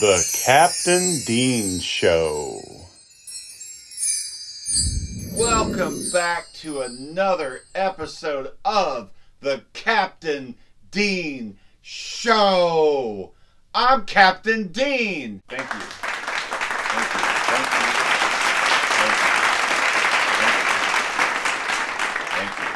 The Captain Dean Show. Welcome back to another episode of The Captain Dean Show. I'm Captain Dean. Thank you. Thank you. Thank you. Thank you.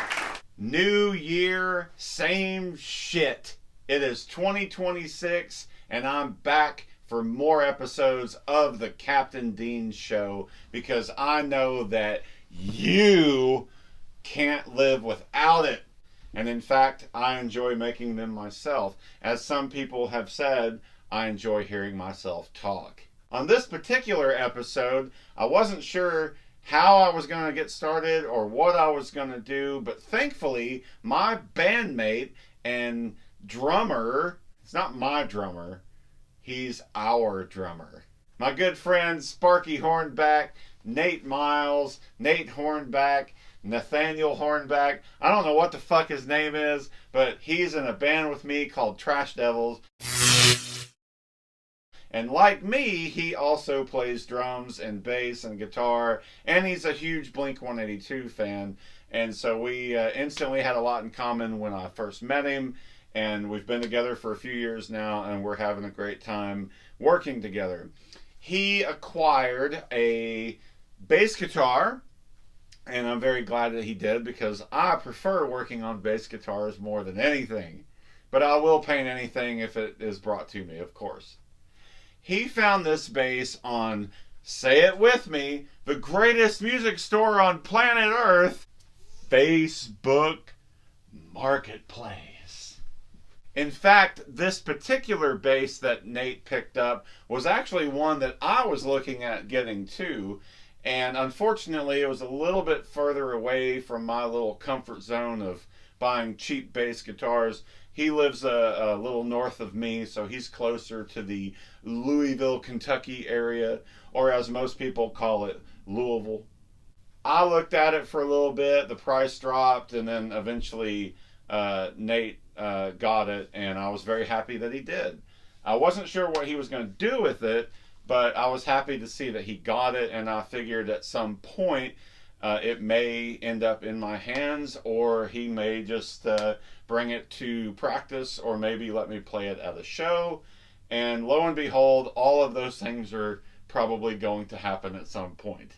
Thank you. New year, same shit. It is 2026 and I'm back for more episodes of The Captain Dean Show because I know that you can't live without it. And in fact, I enjoy making them myself. As some people have said, I enjoy hearing myself talk. On this particular episode, I wasn't sure how I was going to get started or what I was going to do, but thankfully, my bandmate and drummer, it's not my drummer, he's our drummer. My good friend Sparky Hornback, Nate Miles, Nate Hornback, Nathaniel Hornback. I don't know what the fuck his name is, but he's in a band with me called Trash Devils. And like me, he also plays drums and bass and guitar, and he's a huge Blink-182 fan. And so we instantly had a lot in common when I first met him. And we've been together for a few years now, and we're having a great time working together. He acquired a bass guitar, and I'm very glad that he did because I prefer working on bass guitars more than anything. But I will paint anything if it is brought to me, of course. He found this bass on, say it with me, the greatest music store on planet Earth, Facebook Marketplace. In fact, this particular bass that Nate picked up was actually one that I was looking at getting too. And unfortunately, it was a little bit further away from my little comfort zone of buying cheap bass guitars. He lives a little north of me, so he's closer to the Louisville, Kentucky area, or as most people call it, Louisville. I looked at it for a little bit, the price dropped, and then eventually Nate got it, and I was very happy that he did. I wasn't sure what he was going to do with it, but I was happy to see that he got it, and I figured at some point it may end up in my hands, or he may just bring it to practice, or maybe let me play it at a show. And lo and behold, all of those things are probably going to happen at some point.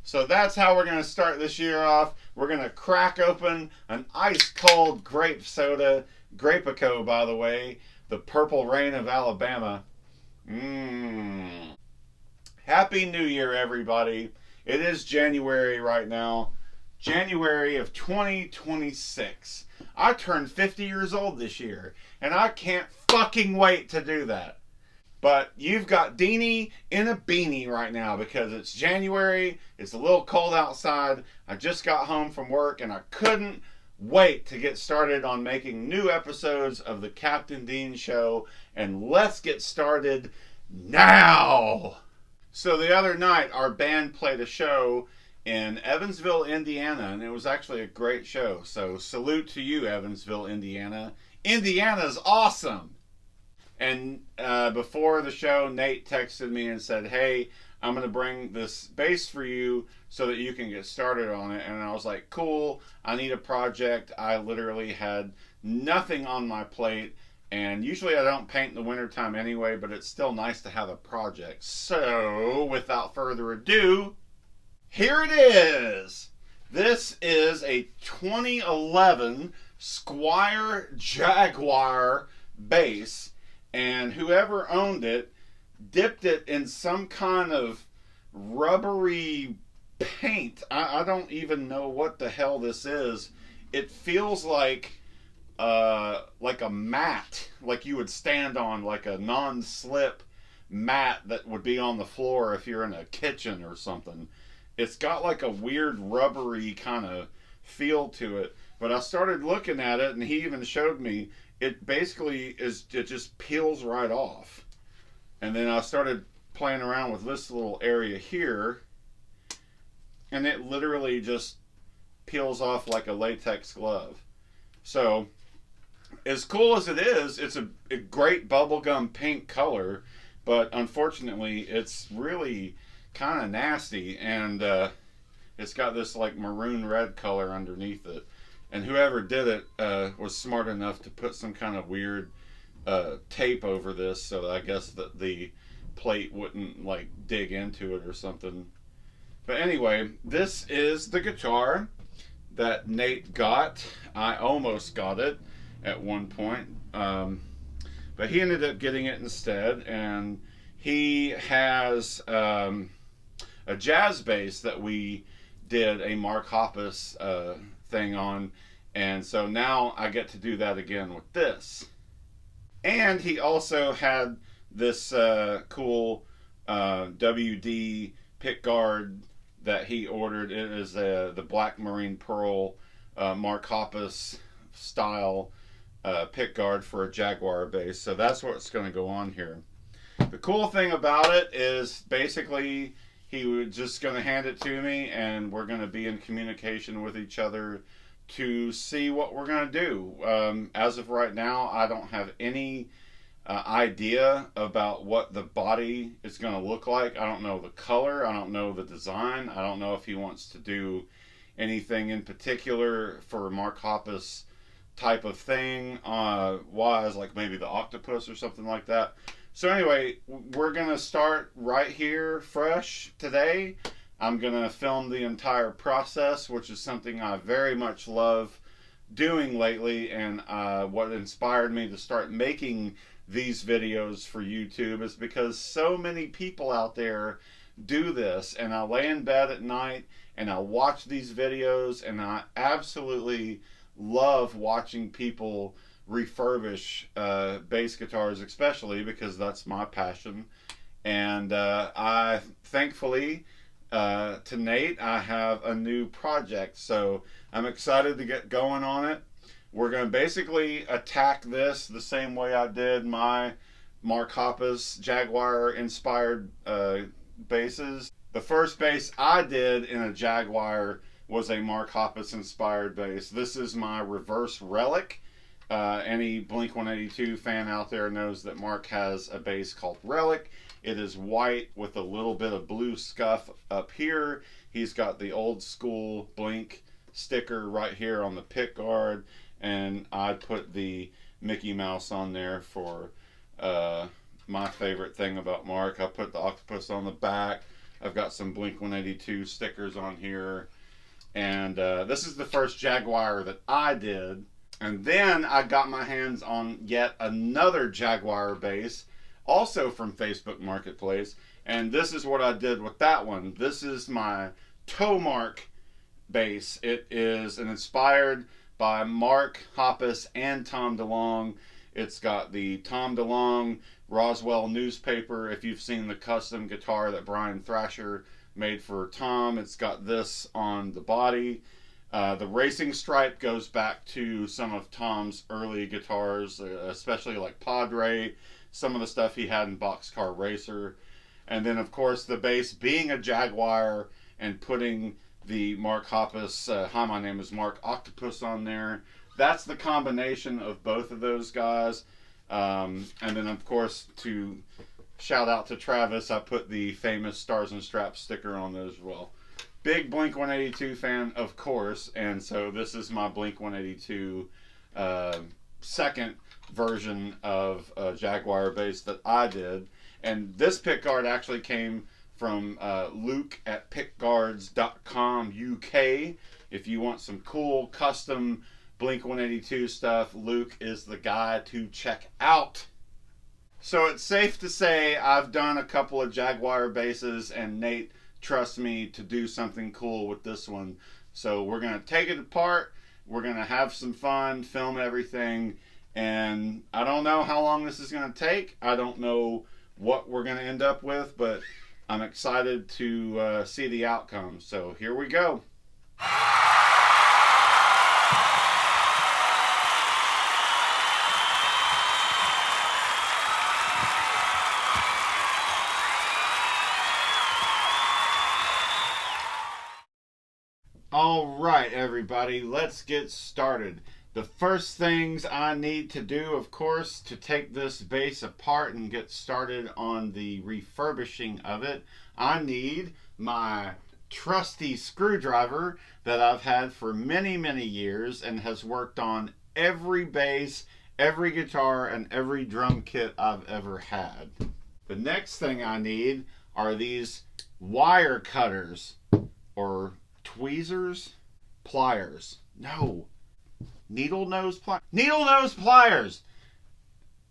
So that's how we're going to start this year off. We're going to crack open an ice-cold grape soda, Grapico, by the way, the Purple Rain of Alabama. Happy New Year, everybody. It is January right now. January of 2026. I turned 50 years old this year, and I can't fucking wait to do that. But you've got Deanie in a beanie right now because it's January, it's a little cold outside, I just got home from work, and I couldn't wait to get started on making new episodes of The Captain Dean Show, and let's get started now! So the other night, our band played a show in Evansville, Indiana, and it was actually a great show, so salute to you, Evansville, Indiana. Indiana's awesome! And before the show, Nate texted me and said, hey, I'm going to bring this bass for you so that you can get started on it. And I was like, cool, I need a project. I literally had nothing on my plate. And usually I don't paint in the wintertime anyway, but it's still nice to have a project. So, without further ado, here it is. This is a 2011 Squier Jaguar bass. And whoever owned it dipped it in some kind of rubbery paint. I don't even know what the hell this is. It feels like a mat, like you would stand on, like a non-slip mat that would be on the floor if you're in a kitchen or something. It's got like a weird rubbery kind of feel to it. But I started looking at it, and he even showed me it basically is, it just peels right off. And then I started playing around with this little area here, and it literally just peels off like a latex glove. So, as cool as it is, it's a great bubblegum pink color. but unfortunately, it's really kind of nasty, and it's got this like maroon red color underneath it. And whoever did it was smart enough to put some kind of weird tape over this, so that I guess that the plate wouldn't like dig into it or something. But anyway, this is the guitar that Nate got. I almost got it at one point, but he ended up getting it instead. And he has a jazz bass that we did a Mark Hoppus thing on, and so now I get to do that again with this. And he also had this cool WD pick guard that he ordered. It is the Black Marine Pearl Mark Hoppus style pick guard for a Jaguar bass. So that's what's going to go on here. The cool thing about it is basically he was just going to hand it to me, and we're going to be in communication with each other to see what we're going to do. As of right now, I don't have any idea about what the body is going to look like. I don't know the color. I don't know the design. I don't know if he wants to do anything in particular for Mark Hoppus type of thing, wise, like maybe the octopus or something like that. So anyway, we're going to start right here fresh today. I'm going to film the entire process, which is something I very much love doing lately, and what inspired me to start making these videos for YouTube is because so many people out there do this, and I lay in bed at night and I watch these videos, and I absolutely love watching people refurbish bass guitars, especially because that's my passion. And I thankfully to Nate, I have a new project, so I'm excited to get going on it. We're going to basically attack this the same way I did my Mark Hoppus Jaguar inspired basses. The first bass I did in a Jaguar was a Mark Hoppus inspired bass. This is my reverse relic. Any Blink 182 fan out there knows that Mark has a bass called Relic. It is white with a little bit of blue scuff up here. He's got the old school Blink sticker right here on the pick guard, and I put the Mickey Mouse on there for my favorite thing about Mark. I put the octopus on the back. I've got some Blink 182 stickers on here, and this is the first Jaguar that I did. And then I got my hands on yet another Jaguar bass, also from Facebook Marketplace. And this is what I did with that one. This is my Tomark bass. It is inspired by Mark Hoppus and Tom DeLonge. It's got the Tom DeLonge Roswell newspaper. If you've seen the custom guitar that Brian Thrasher made for Tom, it's got this on the body. The racing stripe goes back to some of Tom's early guitars, especially like Padre, some of the stuff he had in Boxcar Racer. And then, of course, the bass being a Jaguar and putting the Mark Hoppus, hi, my name is Mark Octopus on there. That's the combination of both of those guys. And then, of course, to shout out to Travis, I put the famous Stars and Straps sticker on those as well. Big Blink 182 fan, of course, and so this is my Blink 182 second version of Jaguar bass that I did. And this pickguard actually came from Luke at pickguards.com UK. If you want some cool custom Blink 182 stuff, Luke is the guy to check out. So it's safe to say I've done a couple of Jaguar basses, and Nate trust me to do something cool with this one. So we're going to take it apart. We're going to have some fun, film everything. And I don't know how long this is going to take. I don't know what we're going to end up with, but I'm excited to see the outcome. So here we go. All right, everybody, let's get started. The first things I need to do, of course, to take this base apart and get started on the refurbishing of it, I need my trusty screwdriver that I've had for many, many years and has worked on every bass, every guitar, and every drum kit I've ever had. The next thing I need are these wire cutters, or tweezers? Pliers. No. Needle nose pliers. Needle nose pliers!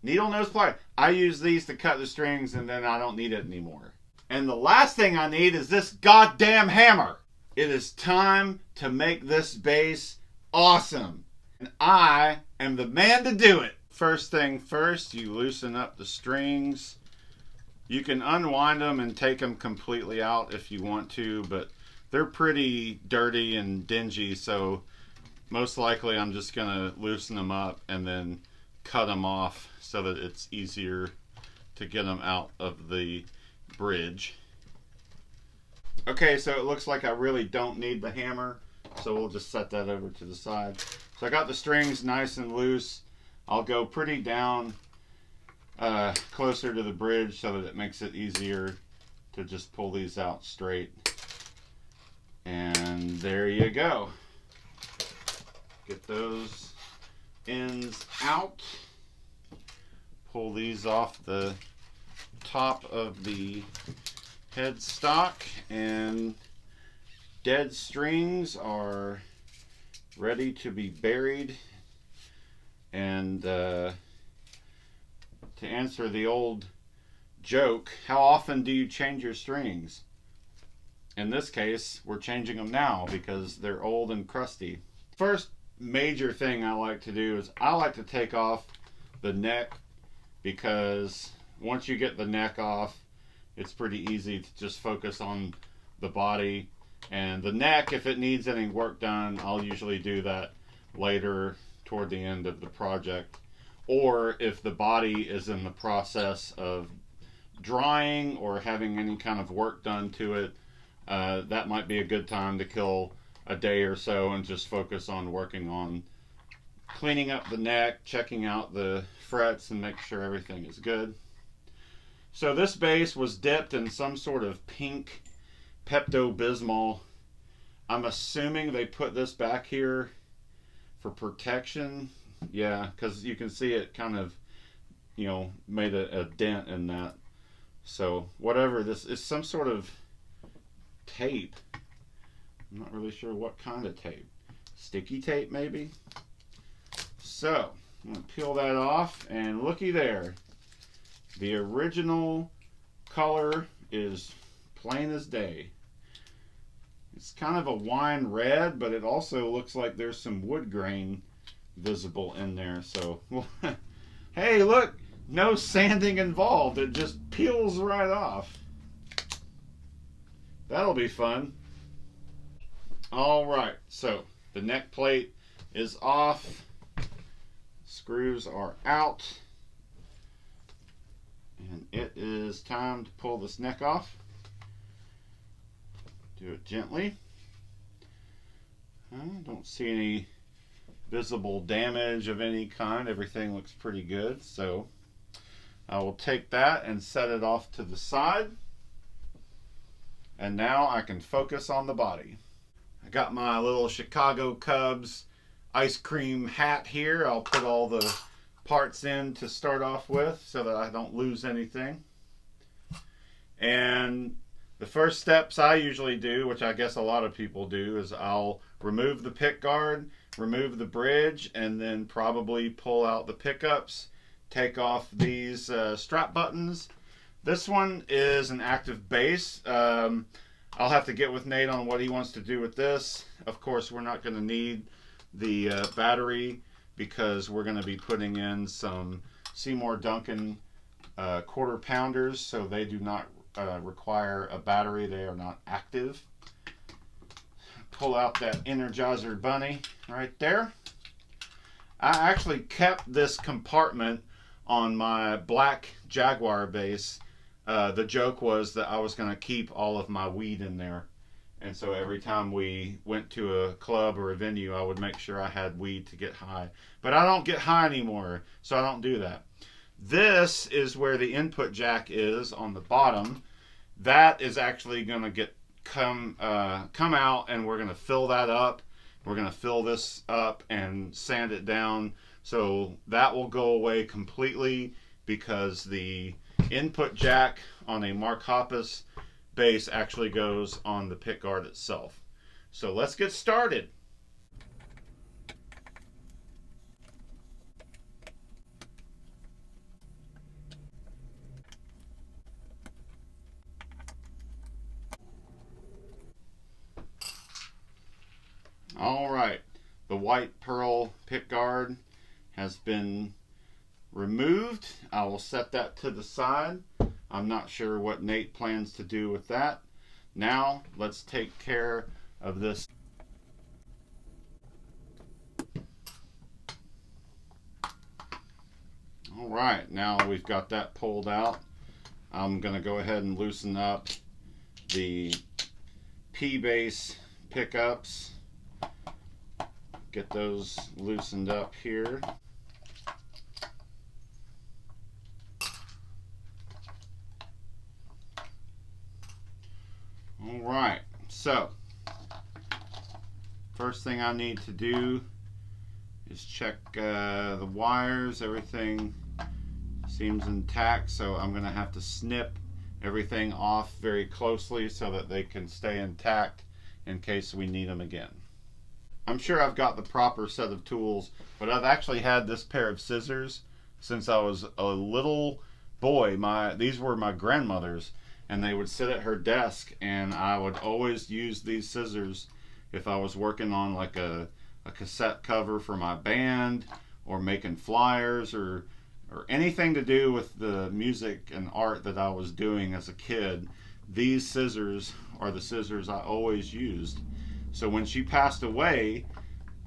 Needle nose pliers. I use these to cut the strings and then I don't need it anymore. And the last thing I need is this goddamn hammer. It is time to make this bass awesome. And I am the man to do it. First thing first, you loosen up the strings. You can unwind them and take them completely out if you want to, but they're pretty dirty and dingy, so most likely I'm just going to loosen them up and then cut them off so that it's easier to get them out of the bridge. Okay, so it looks like I really don't need the hammer, so we'll just set that over to the side. So I got the strings nice and loose. I'll go pretty down closer to the bridge so that it makes it easier to just pull these out straight. And there you go. Get those ends out. Pull these off the top of the headstock, and dead strings are ready to be buried. And to answer the old joke, how often do you change your strings? In this case, we're changing them now because they're old and crusty. First major thing I like to do is I like to take off the neck, because once you get the neck off, it's pretty easy to just focus on the body. And the neck, if it needs any work done, I'll usually do that later toward the end of the project. Or if the body is in the process of drying or having any kind of work done to it, that might be a good time to kill a day or so and just focus on working on cleaning up the neck, checking out the frets, and make sure everything is good. So this bass was dipped in some sort of pink Pepto-Bismol. I'm assuming they put this back here for protection. Yeah, because you can see it kind of, made a dent in that. So whatever this is, some sort of tape. I'm not really sure what kind of tape. Sticky tape, maybe? So, I'm going to peel that off, and looky there. The original color is plain as day. It's kind of a wine red, but it also looks like there's some wood grain visible in there. So, hey, look, no sanding involved. It just peels right off. That'll be fun. All right, so the neck plate is off. Screws are out. And it is time to pull this neck off. Do it gently. I don't see any visible damage of any kind. Everything looks pretty good. So I will take that and set it off to the side. And now I can focus on the body. I got my little Chicago Cubs ice cream hat here. I'll put all the parts in to start off with so that I don't lose anything. And the first steps I usually do, which I guess a lot of people do, is I'll remove the pick guard, remove the bridge, and then probably pull out the pickups, take off these strap buttons. This one is an active bass. I'll have to get with Nate on what he wants to do with this. Of course, we're not going to need the battery because we're going to be putting in some Seymour Duncan quarter pounders, so they do not require a battery. They are not active. Pull out that Energizer bunny right there. I actually kept this compartment on my black Jaguar bass. The joke was that I was going to keep all of my weed in there, And so every time we went to a club or a venue, I would make sure I had weed to get high. But I don't get high anymore, so I don't do that. This is where the input jack is on the bottom. That is actually going to come out, and we're going to fill that up. We're going to fill this up and sand it down. So that will go away completely, because the input jack on a Mark Hoppus bass actually goes on the pick guard itself. So let's get started. All right, the white pearl pick guard has been removed. I will set that to the side. I'm not sure what Nate plans to do with that. Now let's take care of this. All right, now we've got that pulled out. I'm going to go ahead and loosen up the P-bass pickups. Get those loosened up here. All right, so first thing I need to do is check the wires. Everything seems intact, so I'm going to have to snip everything off very closely so that they can stay intact in case we need them again. I'm sure I've got the proper set of tools, but I've actually had this pair of scissors since I was a little boy. These were my grandmother's, and they would sit at her desk, and I would always use these scissors if I was working on like a cassette cover for my band, or making flyers, or anything to do with the music and art that I was doing as a kid. These scissors are the scissors I always used. So when she passed away,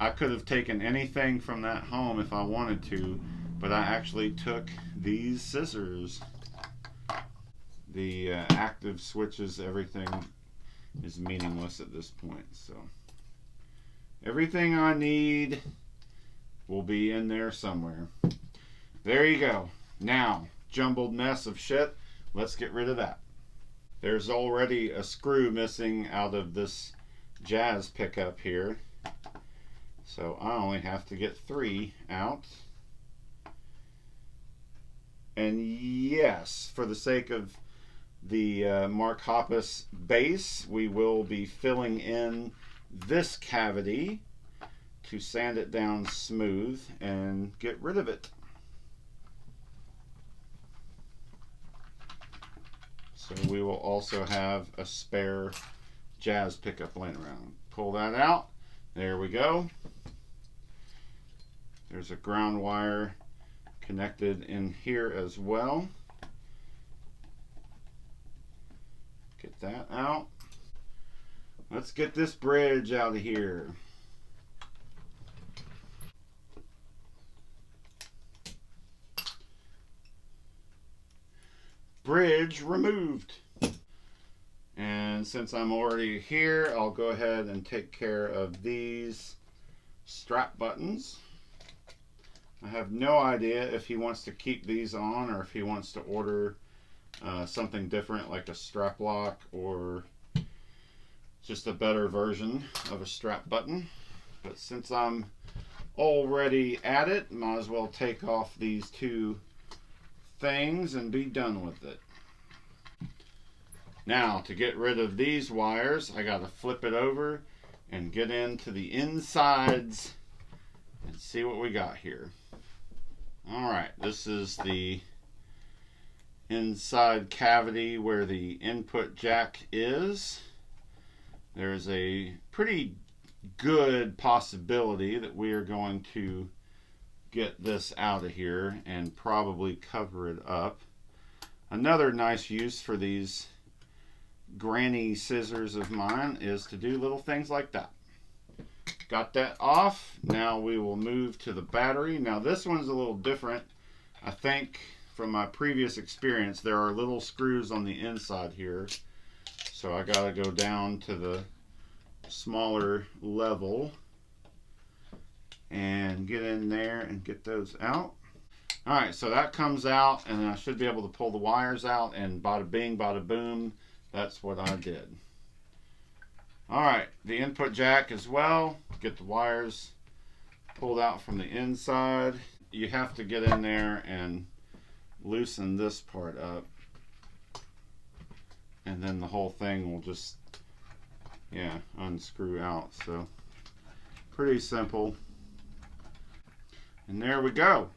I could have taken anything from that home if I wanted to, but I actually took these scissors. The active switches, everything is meaningless at this point. So everything I need will be in there somewhere. There you go. Now, jumbled mess of shit. Let's get rid of that. There's already a screw missing out of this jazz pickup here, so I only have to get 3 out. And yes, for the sake of the Mark Hoppus bass, we will be filling in this cavity to sand it down smooth and get rid of it. So we will also have a spare jazz pickup laying around. Pull that out. There we go. There's a ground wire connected in here as well. Get that out. Let's get this bridge out of here. Bridge removed. And since I'm already here, I'll go ahead and take care of these strap buttons. I have no idea if he wants to keep these on or if he wants to order something different, like a strap lock or just a better version of a strap button. But since I'm already at it, might as well take off these 2 things and be done with it. Now, to get rid of these wires, I got to flip it over and get into the insides and see what we got here. Alright, this is the inside cavity where the input jack is. There's a pretty good possibility that we are going to get this out of here and probably cover it up. Another nice use for these granny scissors of mine is to do little things like that. Got that off. Now we will move to the battery. Now this one's a little different. I think from my previous experience, there are little screws on the inside here. So I gotta go down to the smaller level and get in there and get those out. Alright, so that comes out, and then I should be able to pull the wires out, and bada bing, bada boom, that's what I did. Alright, the input jack as well. Get the wires pulled out from the inside. You have to get in there and loosen this part up, and then the whole thing will just, yeah, unscrew out. So pretty simple. And there we go.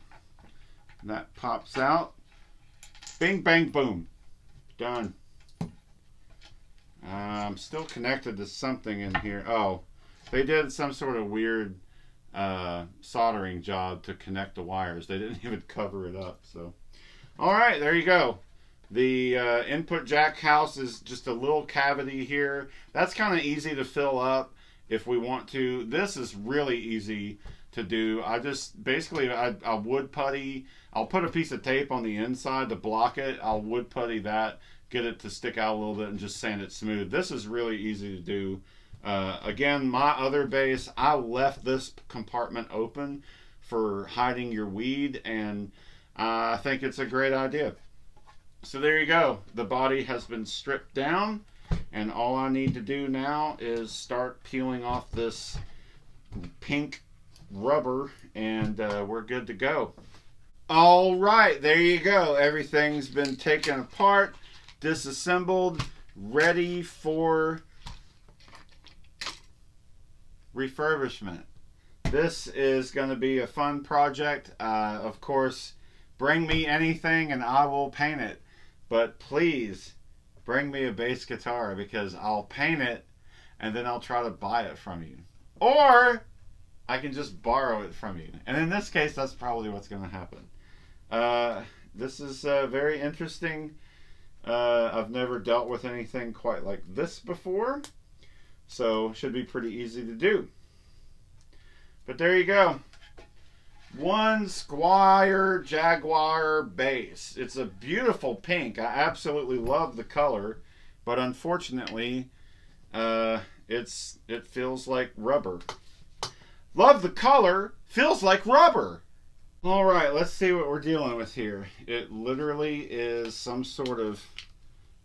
That pops out. Bing, bang, boom. Done. I'm still connected to something in here. Oh, they did some sort of weird soldering job to connect the wires. They didn't even cover it up. So, all right, there you go. The input jack house is just a little cavity here. That's kind of easy to fill up if we want to. This is really easy to do. I just basically I wood putty. I'll put a piece of tape on the inside to block it. I'll wood putty that, get it to stick out a little bit, and just sand it smooth. This is really easy to do. Again, my other base, I left this compartment open for hiding your weed, and I think it's a great idea. So there you go. The body has been stripped down, and all I need to do now is start peeling off this pink rubber, and we're good to go. All right, there you go. Everything's been taken apart, disassembled, ready for refurbishment. This is going to be a fun project. Of course, bring me anything and I will paint it. But please bring me a bass guitar, because I'll paint it and then I'll try to buy it from you. Or I can just borrow it from you. And in this case, that's probably what's going to happen. This is very interesting. I've never dealt with anything quite like this before, so should be pretty easy to do. But there you go. One Squire Jaguar bass. It's a beautiful pink. I absolutely love the color, but unfortunately, it feels like rubber. Love the color, feels like rubber. All right, let's see what we're dealing with here. It literally is some sort of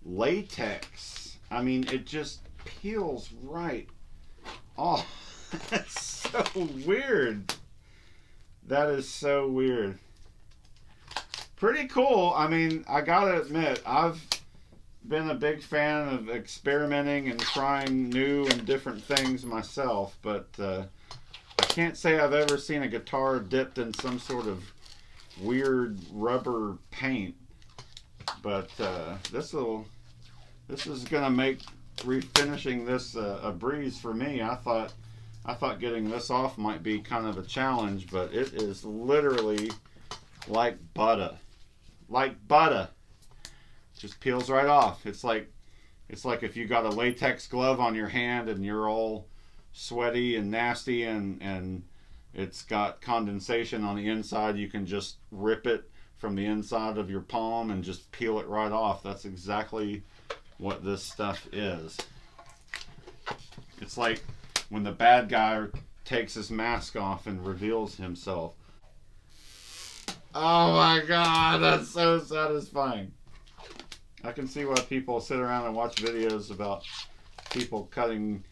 latex. I mean, it just peels right off. That's so weird. That is so weird. Pretty cool. I mean, I gotta admit, I've been a big fan of experimenting and trying new and different things myself, but I can't say I've ever seen a guitar dipped in some sort of weird rubber paint. But this is gonna make refinishing this a breeze for me. I thought getting this off might be kind of a challenge, but it is literally like butter. Like butter. Just peels right off. It's like if you got a latex glove on your hand and you're all sweaty and nasty and it's got condensation on the inside. You can just rip it from the inside of your palm and just peel it right off. That's exactly what this stuff is. It's like when the bad guy takes his mask off and reveals himself. Oh my god, that's so satisfying. I can see why people sit around and watch videos about people cutting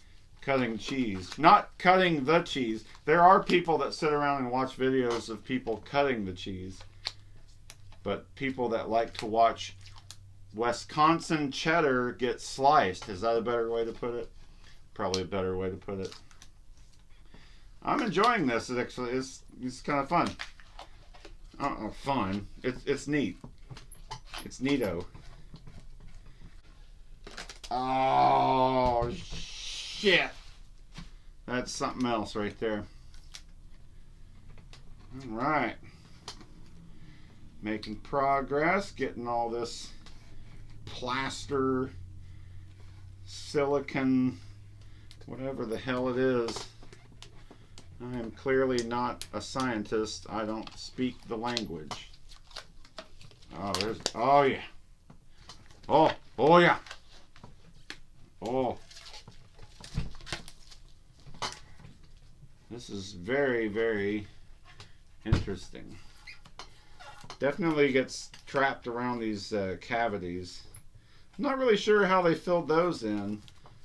cheese. Not cutting the cheese. There are people that sit around and watch videos of people cutting the cheese. But people that like to watch Wisconsin cheddar get sliced. Is that a better way to put it? Probably a better way to put it. I'm enjoying this. It's kind of fun. Fun. It's neat. It's neato. Oh shit! That's something else right there. All right. Making progress, getting all this plaster, silicon, whatever the hell it is. I am clearly not a scientist. I don't speak the language. Oh yeah. Oh yeah. Oh. This is very, very interesting. Definitely gets trapped around these cavities. I'm not really sure how they filled those in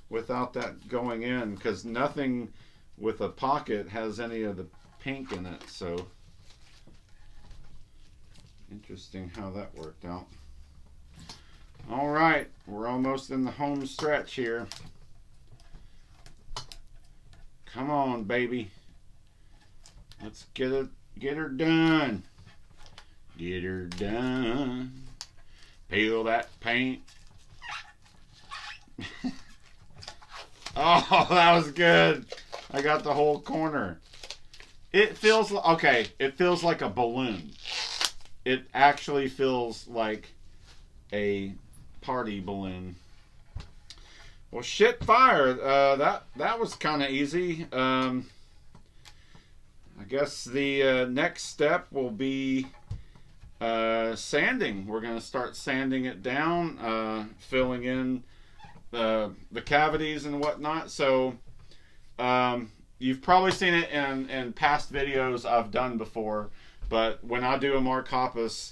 without that going in, because nothing with a pocket has any of the pink in it. So interesting how that worked out. All right, we're almost in the home stretch here. Come on, baby. Let's get her done. Get her done. Peel that paint. Oh, that was good. I got the whole corner. It feels okay. It feels like a balloon. It actually feels like a party balloon. Well, shit, fire. That was kind of easy. I guess the next step will be sanding. We're going to start sanding it down, filling in the cavities and whatnot. So you've probably seen it in past videos I've done before. But when I do a Mark Hoppus,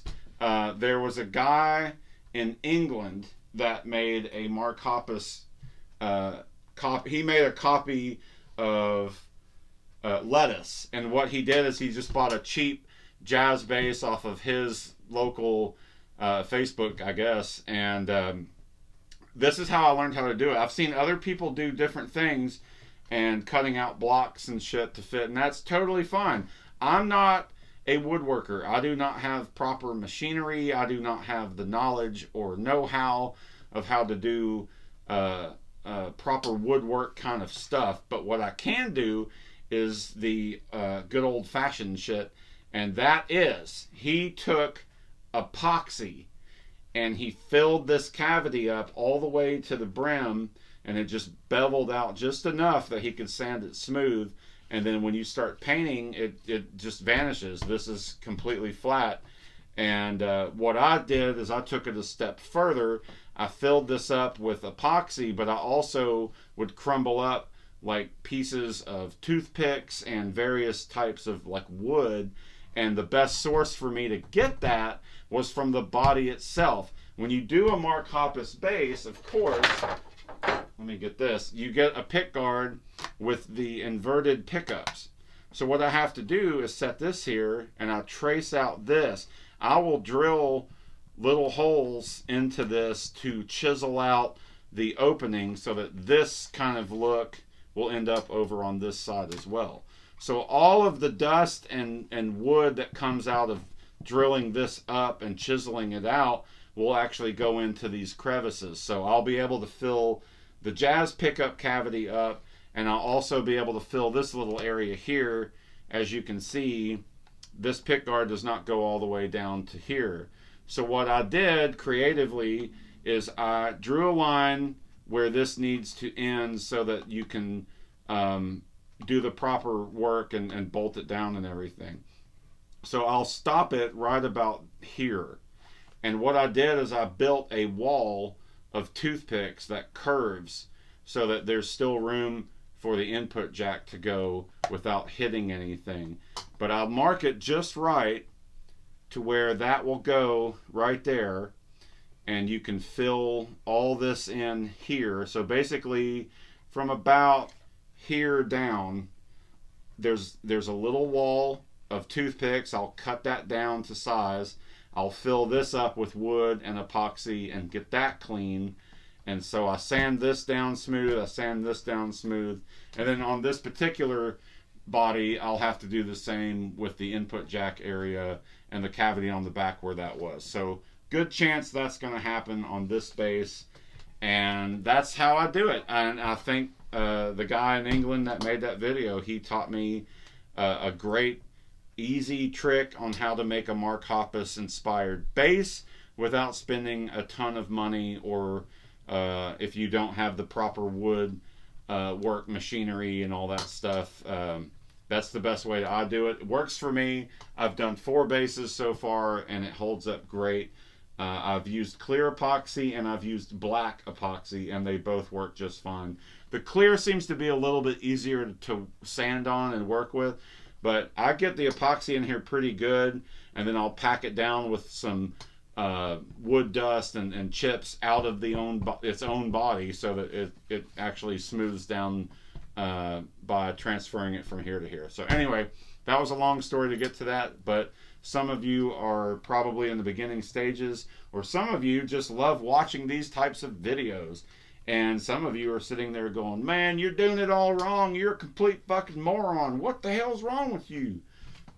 there was a guy in England that made a Mark Hoppus he made a copy of Lettuce, and what he did is he just bought a cheap jazz bass off of his local Facebook, I guess, and this is how I learned how to do it. I've seen other people do different things and cutting out blocks and shit to fit, and that's totally fine. I'm not a woodworker. I do not have proper machinery. I do not have the knowledge or know-how of how to do proper woodwork kind of stuff. But what I can do is the good old-fashioned shit, and that is he took epoxy and he filled this cavity up all the way to the brim, and it just beveled out just enough that he could sand it smooth. And then when you start painting, it just vanishes. This is completely flat. And what I did is I took it a step further. I filled this up with epoxy, but I also would crumble up like pieces of toothpicks and various types of like wood. And the best source for me to get that was from the body itself. When you do a Mark Hoppus base, of course, let me get this, you get a pick guard with the inverted pickups. So what I have to do is set this here, and I trace out this. I will drill little holes into this to chisel out the opening so that this kind of look will end up over on this side as well. So all of the dust and wood that comes out of drilling this up and chiseling it out will actually go into these crevices. So I'll be able to fill the jazz pickup cavity up, and I'll also be able to fill this little area here. As you can see, this pick guard does not go all the way down to here. So what I did creatively is I drew a line where this needs to end so that you can do the proper work and bolt it down and everything. So I'll stop it right about here. And what I did is I built a wall of toothpicks that curves so that there's still room for the input jack to go without hitting anything. But I'll mark it just right to where that will go right there, and you can fill all this in here. So basically from about here down, there's a little wall of toothpicks. I'll cut that down to size. I'll fill this up with wood and epoxy and get that clean. And so I sand this down smooth, I sand this down smooth. And then on this particular body, I'll have to do the same with the input jack area and the cavity on the back where that was. So good chance that's going to happen on this base. And that's how I do it. And I think the guy in England that made that video, he taught me a great easy trick on how to make a Mark Hoppus inspired base without spending a ton of money, or if you don't have the proper wood work machinery and all that stuff. That's the best way I do it. It works for me. I've done 4 bases so far and it holds up great. I've used clear epoxy and I've used black epoxy, and they both work just fine. The clear seems to be a little bit easier to sand on and work with, but I get the epoxy in here pretty good, and then I'll pack it down with some wood dust and chips out of its own body, so that it actually smooths down by transferring it from here to here. So anyway, that was a long story to get to that, but some of you are probably in the beginning stages, or some of you just love watching these types of videos. And some of you are sitting there going, man, you're doing it all wrong. You're a complete fucking moron. What the hell's wrong with you?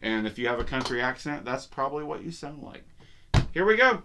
And if you have a country accent, that's probably what you sound like. Here we go.